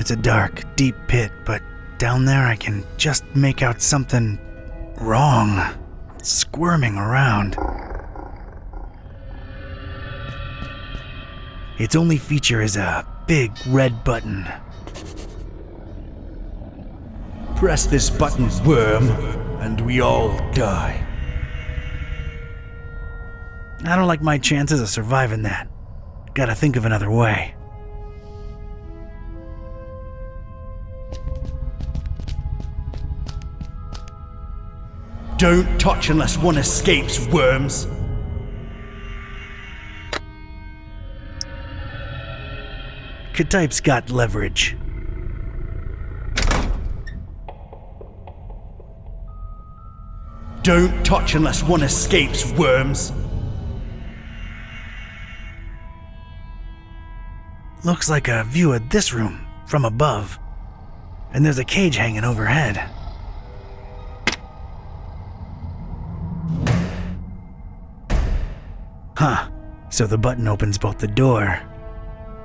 It's a dark, deep pit, but down there I can just make out something wrong, squirming around. Its only feature is a big red button. Press this button, worm, and we all die. I don't like my chances of surviving that. Gotta think of another way. Don't touch unless one escapes, worms. K-Type's got leverage. Don't touch unless one escapes, worms. Looks like a view of this room from above. And there's a cage hanging overhead. Huh. So the button opens both the door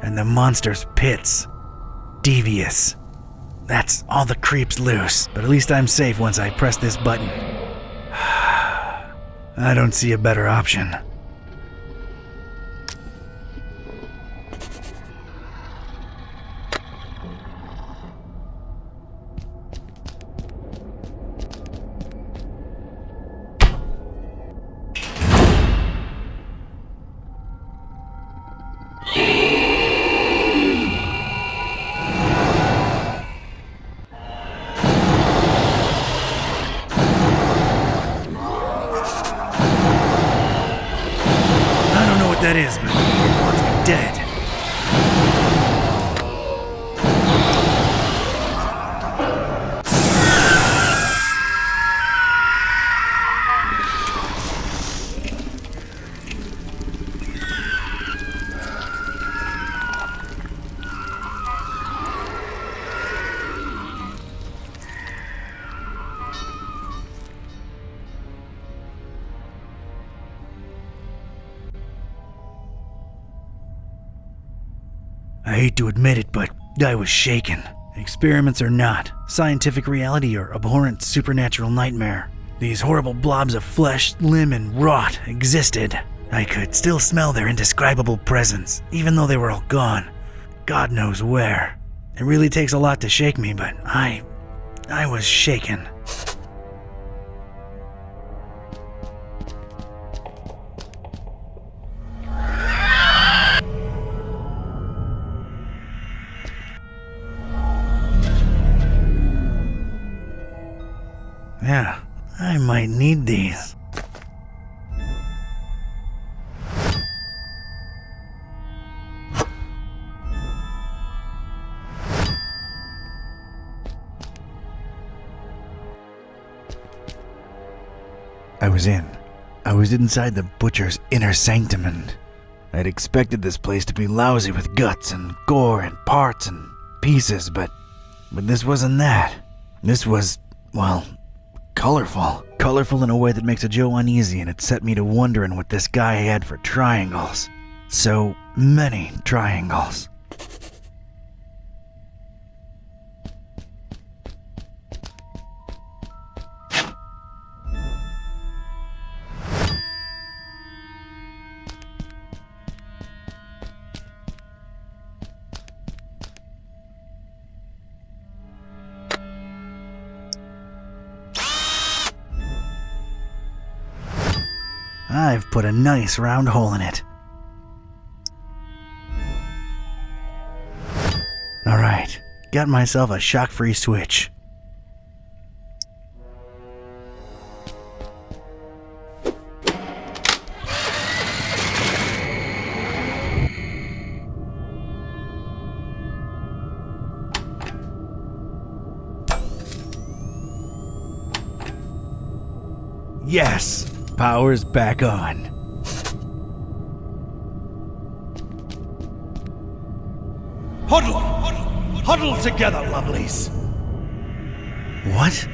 and the monster's pits. Devious. That's all the creeps loose, but at least I'm safe once I press this button. I don't see a better option. That is, but it wants me dead. I hate to admit it, but I was shaken. Experiments or not, scientific reality or abhorrent supernatural nightmare, these horrible blobs of flesh, limb, and rot existed. I could still smell their indescribable presence, even though they were all gone. God knows where. It really takes a lot to shake me, but I was shaken. Yeah, I might need these. I was inside the butcher's inner sanctum, and I'd expected this place to be lousy with guts and gore and parts and pieces, but this wasn't that. This was, well, colorful. Colorful in a way that makes a Joe uneasy, and it set me to wondering what this guy had for triangles. So many triangles. I've put a nice round hole in it. Alright, got myself a shock-free switch. Yes! Power's back on. Huddle! Huddle together, lovelies! What?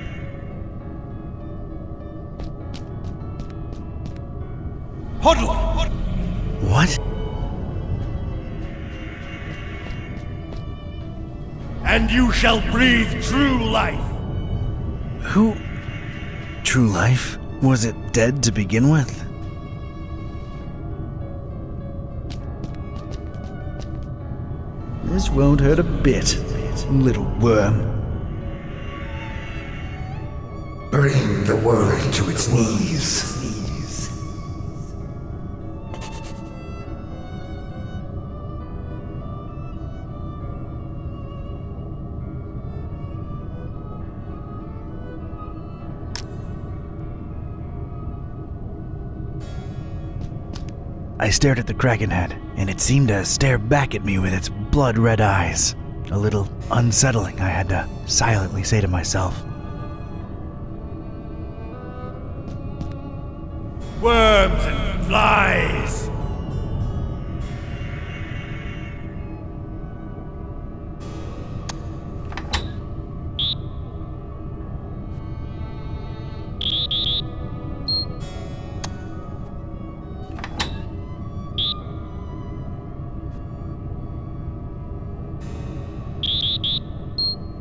Huddle! What? and you shall breathe true life. Who? True life? Was it dead to begin with? This won't hurt a bit, little worm. Bring the world to its knees. I stared at the Kraken head, and it seemed to stare back at me with its blood-red eyes. A little unsettling, I had to silently say to myself. Worms and flies.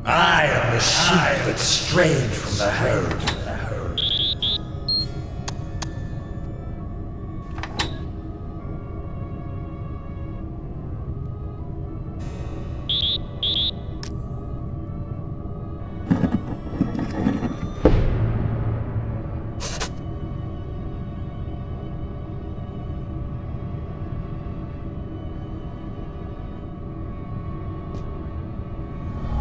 I am the sheep that strayed from the herd.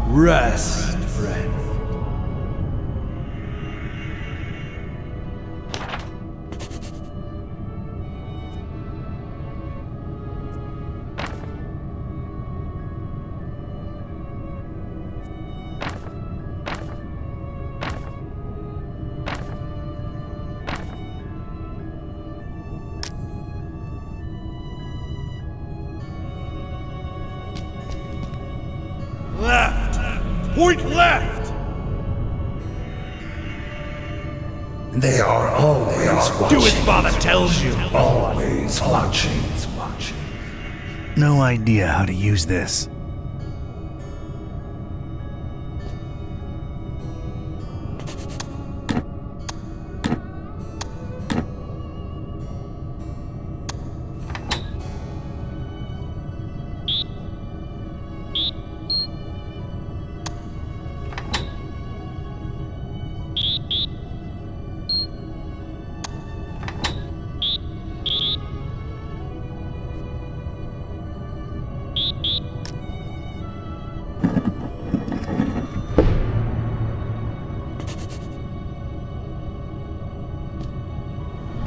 Rest, friend. Left! Point left! They are always watching. Do as Father tells you. Always watching. No idea how to use this.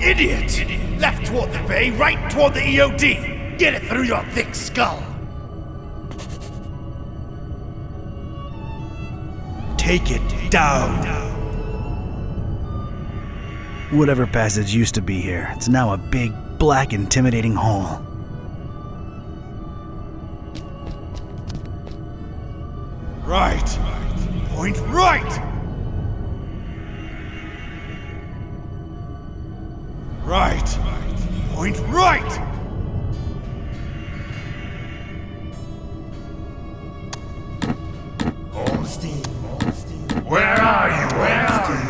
Idiot! Left toward the bay, right toward the EOD! Get it through your thick skull! Take it down! Whatever passage used to be here, it's now a big, black, intimidating hole. Right! Point right! Right! Point right! Holstein. Where are you? Where are you?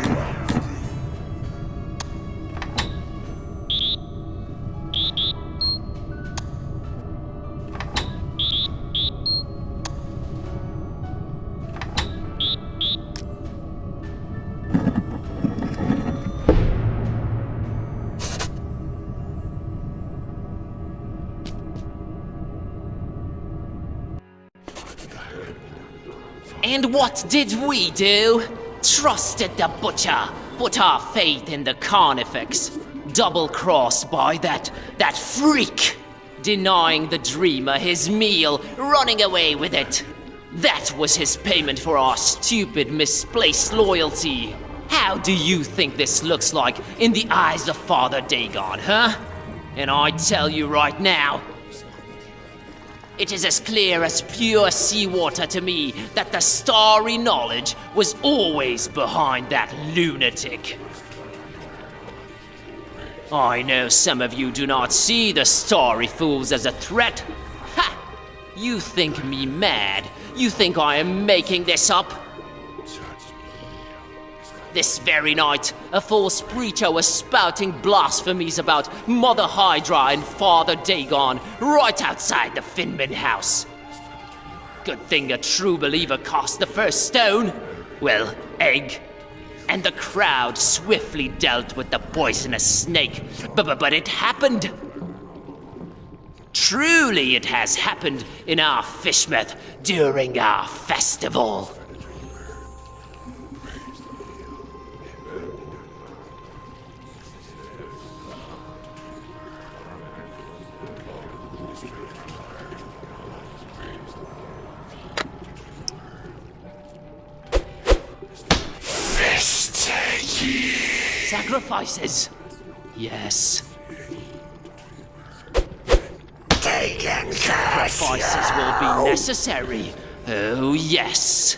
And what did we do? Trusted the butcher, put our faith in the carnifex, double-crossed by that freak, denying the dreamer his meal, running away with it. That was his payment for our stupid, misplaced loyalty. How do you think this looks like in the eyes of Father Dagon, huh? And I tell you right now, it is as clear as pure seawater to me that the starry knowledge was always behind that lunatic. I know some of you do not see the starry fools as a threat. Ha! You think me mad? You think I am making this up? This very night, a false preacher was spouting blasphemies about Mother Hydra and Father Dagon right outside the Finman house. Good thing a true believer cast the first stone. Well, egg. And the crowd swiftly dealt with the poisonous snake. But it happened. Truly it has happened in our Fishmouth during our festival. Sacrifices? Yes. Sacrifices will be necessary. Oh, yes.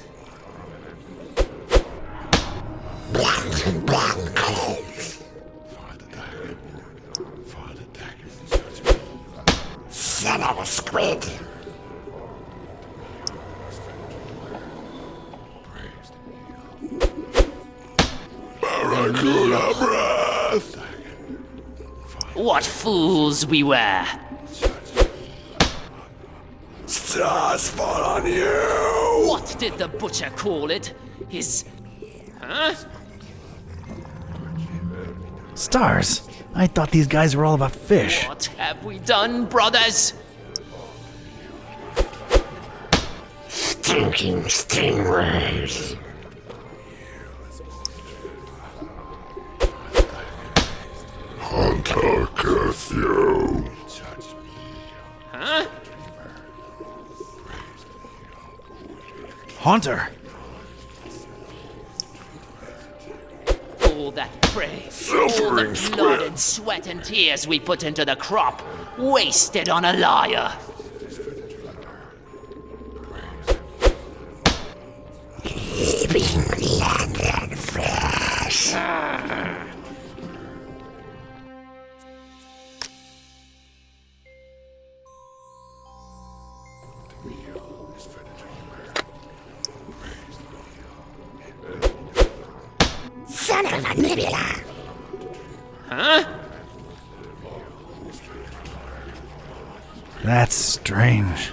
Son of a squid. What fools we were. Stars fall on you. What did the butcher call it? His... Huh? Stars? I thought these guys were all about fish. What have we done, brothers? Stinking stingrays. Hunter curse you. Huh? Haunter! All that prey, all the blood and sweat and tears we put into the crop, wasted on a liar. Leaving land and flesh. Son of a nebula. Huh? That's strange.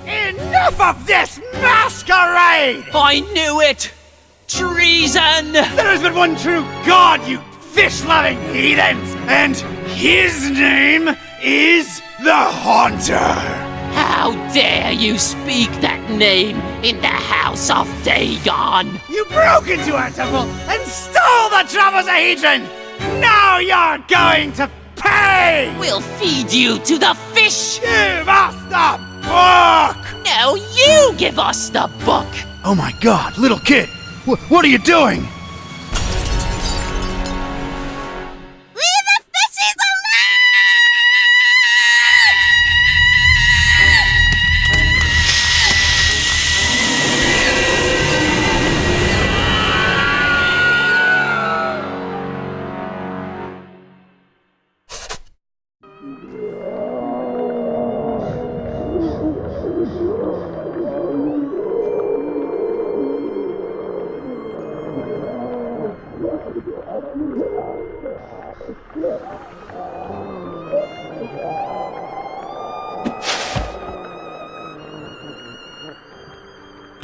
Enough of this masquerade! I knew it! Treason! There has been one true God, you fish-loving heathens, and his name is the Haunter! How dare you speak that name in the house of Dagon? You broke into our temple and stole the trapezohedron! Now you're going to pay! We'll feed you to the fish! Give us the book! No, you give us the book! Oh my god, little kid! What are you doing? Leave the fishes alone!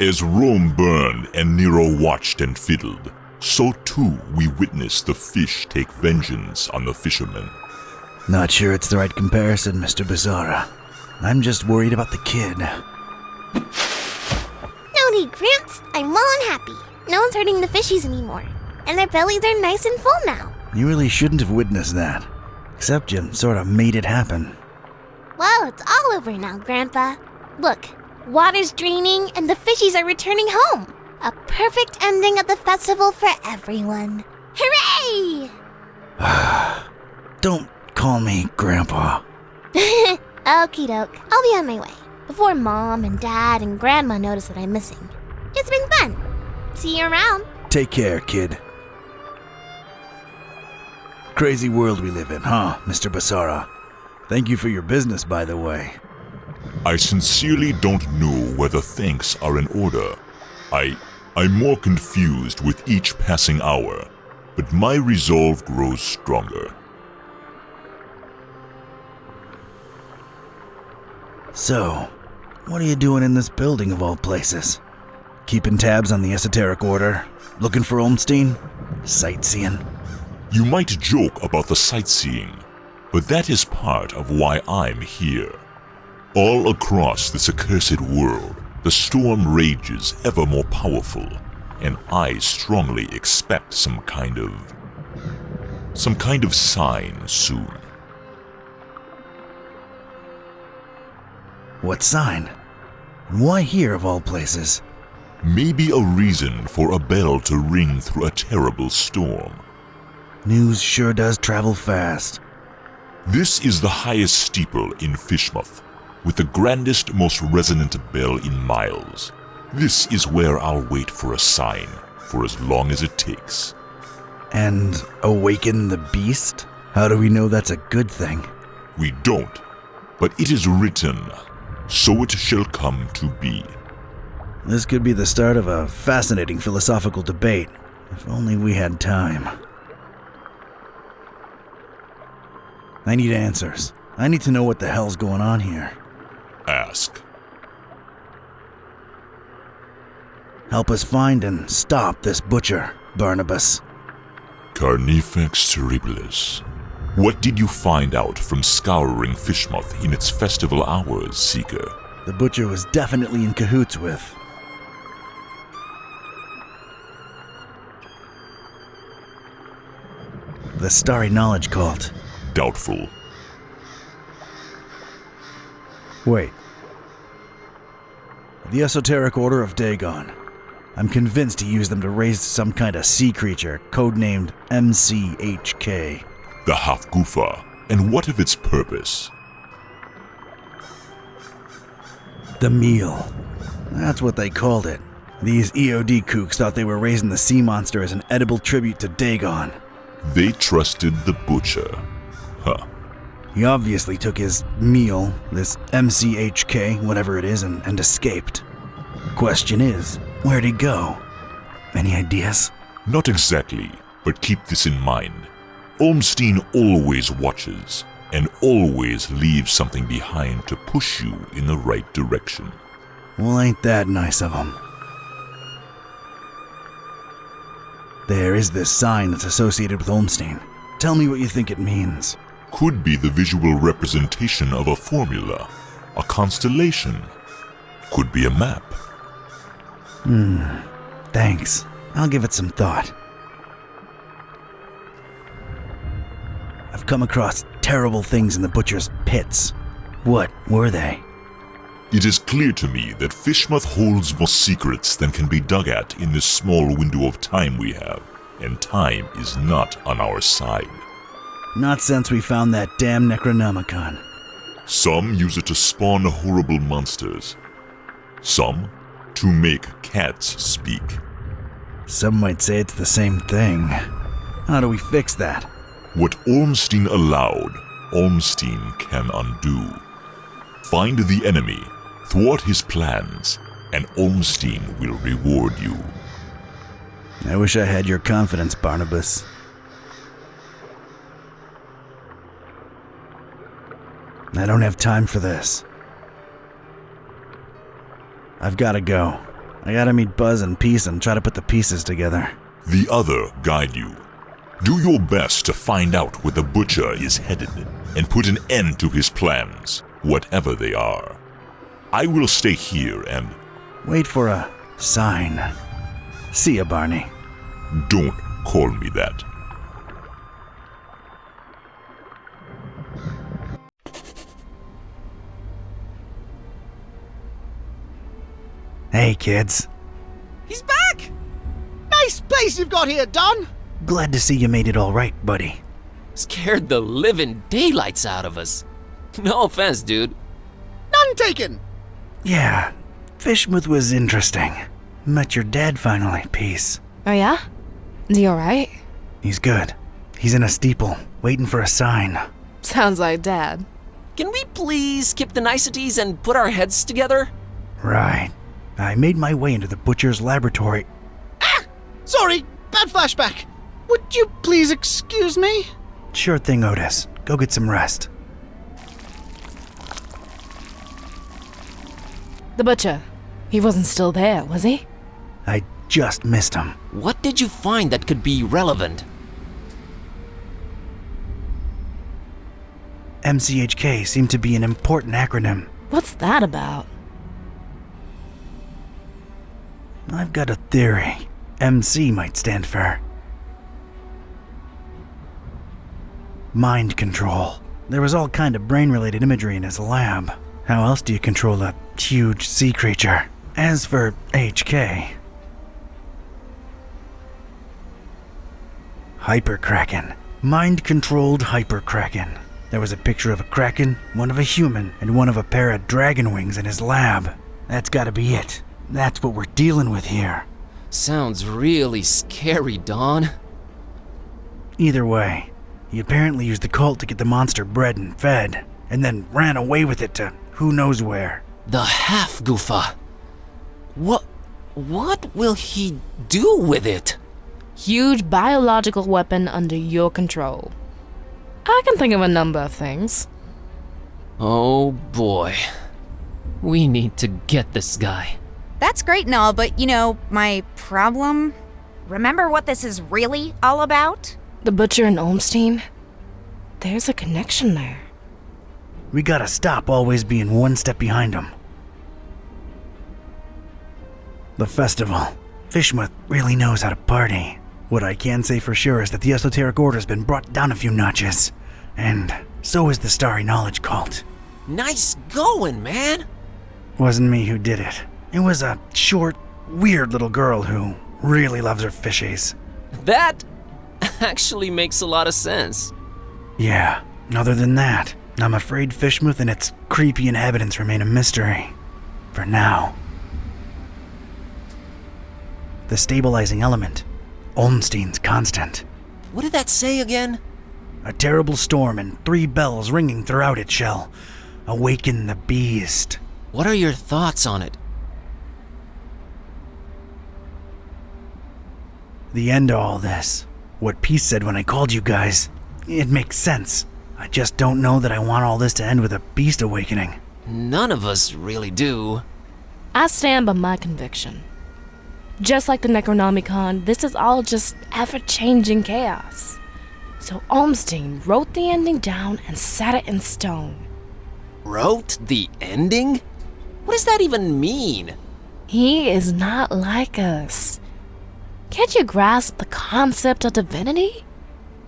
As Rome burned and Nero watched and fiddled, so too we witnessed the fish take vengeance on the fishermen. Not sure it's the right comparison, Mr. Bizarra. I'm just worried about the kid. No need, Gramps. I'm well and happy. No one's hurting the fishies anymore. And their bellies are nice and full now. You really shouldn't have witnessed that. Except you sort of made it happen. Well, it's all over now, Grandpa. Look, water's draining and the fishies are returning home. A perfect ending of the festival for everyone. Hooray! Don't call me Grandpa. Okie doke. I'll be on my way. Before Mom and Dad and Grandma notice that I'm missing. It's been fun. See you around. Take care, kid. Crazy world we live in, huh, Mr. Basara? Thank you for your business, by the way. I sincerely don't know whether thanks are in order. I'm more confused with each passing hour, but my resolve grows stronger. So, what are you doing in this building of all places? Keeping tabs on the esoteric order? Looking for Olmstein? Sightseeing? You might joke about the sightseeing, but that is part of why I'm here. All across this accursed world, the storm rages ever more powerful, and I strongly expect some kind of sign soon. What sign? And why here of all places? Maybe a reason for a bell to ring through a terrible storm. News sure does travel fast. This is the highest steeple in Fishmouth, with the grandest, most resonant bell in miles. This is where I'll wait for a sign, for as long as it takes. And awaken the beast? How do we know that's a good thing? We don't, but it is written, so it shall come to be. This could be the start of a fascinating philosophical debate, if only we had time. I need answers. I need to know what the hell's going on here. Ask. Help us find and stop this butcher, Barnabas. Carnifex terribilis. What did you find out from scouring Fishmouth in its festival hours, Seeker? The butcher was definitely in cahoots with. The Starry Knowledge Cult. Doubtful. Wait. The Esoteric Order of Dagon. I'm convinced he used them to raise some kind of sea creature, codenamed MCHK. The Hafgufa. And what of its purpose? The meal. That's what they called it. These EOD kooks thought they were raising the sea monster as an edible tribute to Dagon. They trusted the butcher. Huh. He obviously took his meal, this MCHK, whatever it is, and escaped. Question is, where'd he go? Any ideas? Not exactly, but keep this in mind. Olmstein always watches, and always leaves something behind to push you in the right direction. Well, ain't that nice of him. There is this sign that's associated with Olmstein. Tell me what you think it means. Could be the visual representation of a formula, a constellation. Could be a map. Thanks. I'll give it some thought. I've come across terrible things in the butcher's pits. What were they? It is clear to me that Fishmouth holds more secrets than can be dug at in this small window of time we have, and time is not on our side. Not since we found that damn Necronomicon. Some use it to spawn horrible monsters. Some to make cats speak. Some might say it's the same thing. How do we fix that? What Ormstein allowed, Ormstein can undo. Find the enemy, thwart his plans, and Ormstein will reward you. I wish I had your confidence, Barnabas. I don't have time for this. I've gotta go. I gotta meet Buzz and Peace and try to put the pieces together. The other guide you. Do your best to find out where the butcher is headed, and put an end to his plans, whatever they are. I will stay here and... Wait for a sign. See ya, Barney. Don't call me that. Hey, kids. He's back! Nice place you've got here, Don! Glad to see you made it all right, buddy. Scared the living daylights out of us. No offense, dude. None taken! Yeah, Fishmouth was interesting. Met your dad finally, Peace. Oh yeah? Is he alright? He's good. He's in a steeple, waiting for a sign. Sounds like Dad. can we please skip the niceties and put our heads together? Right. I made my way into the butcher's laboratory. Sorry, bad flashback. Would you please excuse me? Sure thing, Otis. Go get some rest. The butcher. He wasn't still there, was he? I just missed him. What did you find that could be relevant? MCHK seemed to be an important acronym. What's that about? I've got a theory. MC might stand for mind control. There was all kind of brain-related imagery in his lab. How else do you control a huge sea creature? As for HK, Hyperkraken. Mind-controlled Hyperkraken. There was a picture of a kraken, one of a human, and one of a pair of dragon wings in his lab. That's gotta be it. That's what we're dealing with here. Sounds really scary, Don. Either way, he apparently used the cult to get the monster bred and fed, and then ran away with it to who knows where. The half-goofa. What will he do with it? Huge biological weapon under your control. I can think of a number of things. Oh boy. We need to get this guy. That's great and all, but my problem? Remember what this is really all about? The butcher and Olmstein? There's a connection there. We gotta stop always being one step behind him. The festival. Fishmuth really knows how to party. What I can say for sure is that the Esoteric Order's been brought down a few notches. And so is the Starry Knowledge Cult. Nice going, man! Wasn't me who did it. It was a short, weird little girl who really loves her fishies. That actually makes a lot of sense. Yeah, other than that, I'm afraid Fishmuth and its creepy inhabitants remain a mystery. For now. The stabilizing element. Olmstein's constant. What did that say again? A terrible storm and 3 bells ringing throughout it shall awaken the beast. What are your thoughts on it? The end of all this. What Peace said when I called you guys. It makes sense. I just don't know that I want all this to end with a beast awakening. None of us really do. I stand by my conviction. Just like the Necronomicon, this is all just ever-changing chaos. So Olmstein wrote the ending down and set it in stone. Wrote the ending? What does that even mean? He is not like us. Can't you grasp the concept of divinity?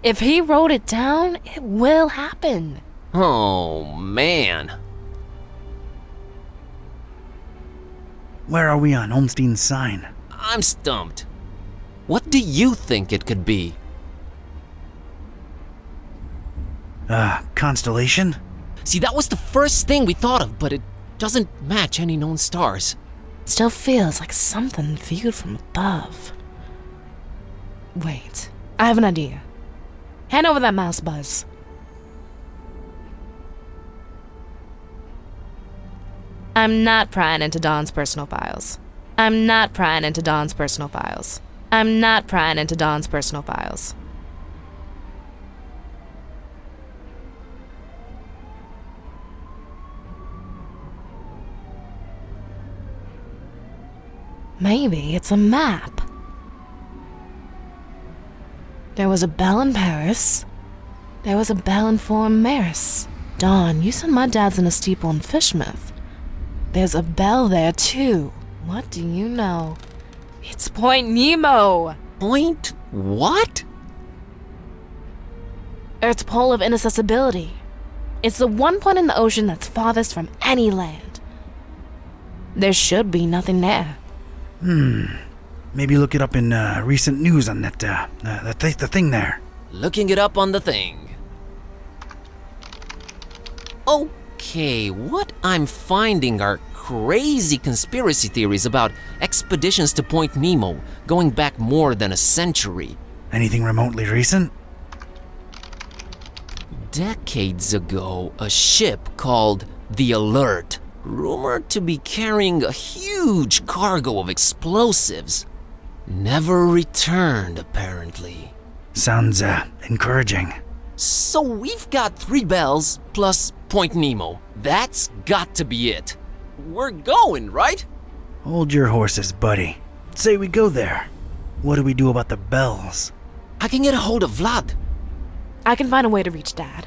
If he wrote it down, it will happen. Oh, man. Where are we on Olmstein's sign? I'm stumped. What do you think it could be? Constellation? See, that was the first thing we thought of, but it doesn't match any known stars. Still feels like something viewed from above. Wait, I have an idea. Hand over that mouse, Buzz. I'm not prying into Don's personal files. I'm not prying into Don's personal files. I'm not prying into Don's personal files. Maybe it's a map. There was a bell in Paris. There was a bell in Forum Maris. Don, you said my dad's in a steeple in Fishmuth. There's a bell there too. What do you know? It's Point Nemo! Point what? Earth's pole of inaccessibility. It's the one point in the ocean that's farthest from any land. There should be nothing there. Maybe look it up in recent news on that, the thing there. Looking it up on the thing. Okay, what I'm finding are crazy conspiracy theories about expeditions to Point Nemo going back more than a century. Anything remotely recent? Decades ago, a ship called the Alert, rumored to be carrying a huge cargo of explosives, never returned apparently. Sounds, encouraging. So we've got 3 bells plus Point Nemo. That's got to be it. We're going, right? Hold your horses, buddy. Say we go there. What do we do about the bells? I can get a hold of Vlad. I can find a way to reach Dad.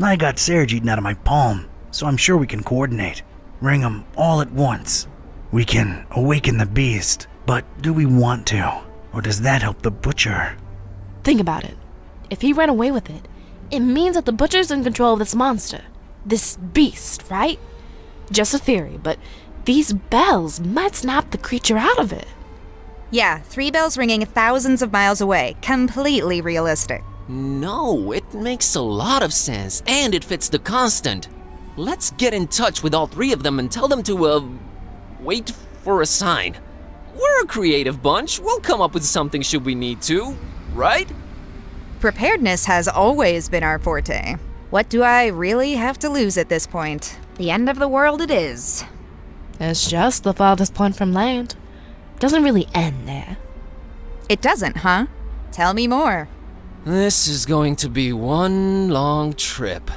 I got Serge eaten out of my palm, so I'm sure we can coordinate. Ring 'em all at once. We can awaken the beast, but do we want to? Or does that help the butcher? Think about it. If he ran away with it, it means that the butcher's in control of this monster. This beast, right? Just a theory, but these bells might snap the creature out of it. Yeah, 3 bells ringing thousands of miles away. Completely realistic. No, it makes a lot of sense, and it fits the constant. Let's get in touch with all 3 of them and tell them to, wait for a sign. We're a creative bunch. We'll come up with something should we need to, right? Preparedness has always been our forte. What do I really have to lose at this point? The end of the world it is. It's just the farthest point from land. Doesn't really end there. It doesn't, huh? Tell me more. This is going to be one long trip.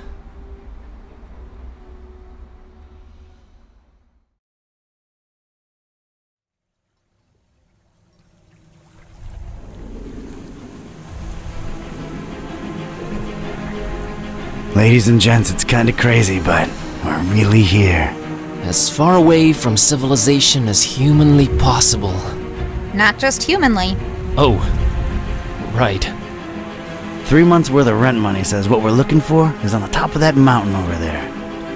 Ladies and gents, it's kinda crazy, but we're really here. As far away from civilization as humanly possible. Not just humanly. Oh, right. 3 months worth of rent money says what we're looking for is on the top of that mountain over there.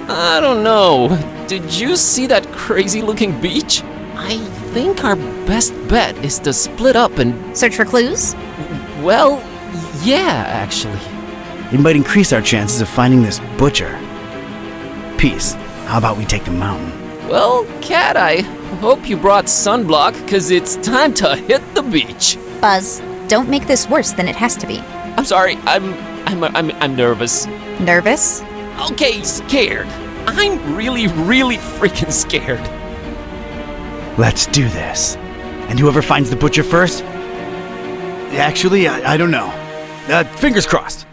I don't know. Did you see that crazy looking beach? I think our best bet is to split up and... Search for clues? Well, yeah, actually. It might increase our chances of finding this butcher. Peace. How about we take the mountain? Well, Cat, I hope you brought sunblock, cause it's time to hit the beach. Buzz, don't make this worse than it has to be. I'm sorry, I'm nervous. Nervous? Okay, scared. I'm really freaking scared. Let's do this. And whoever finds the butcher first? Actually, I don't know. Fingers crossed.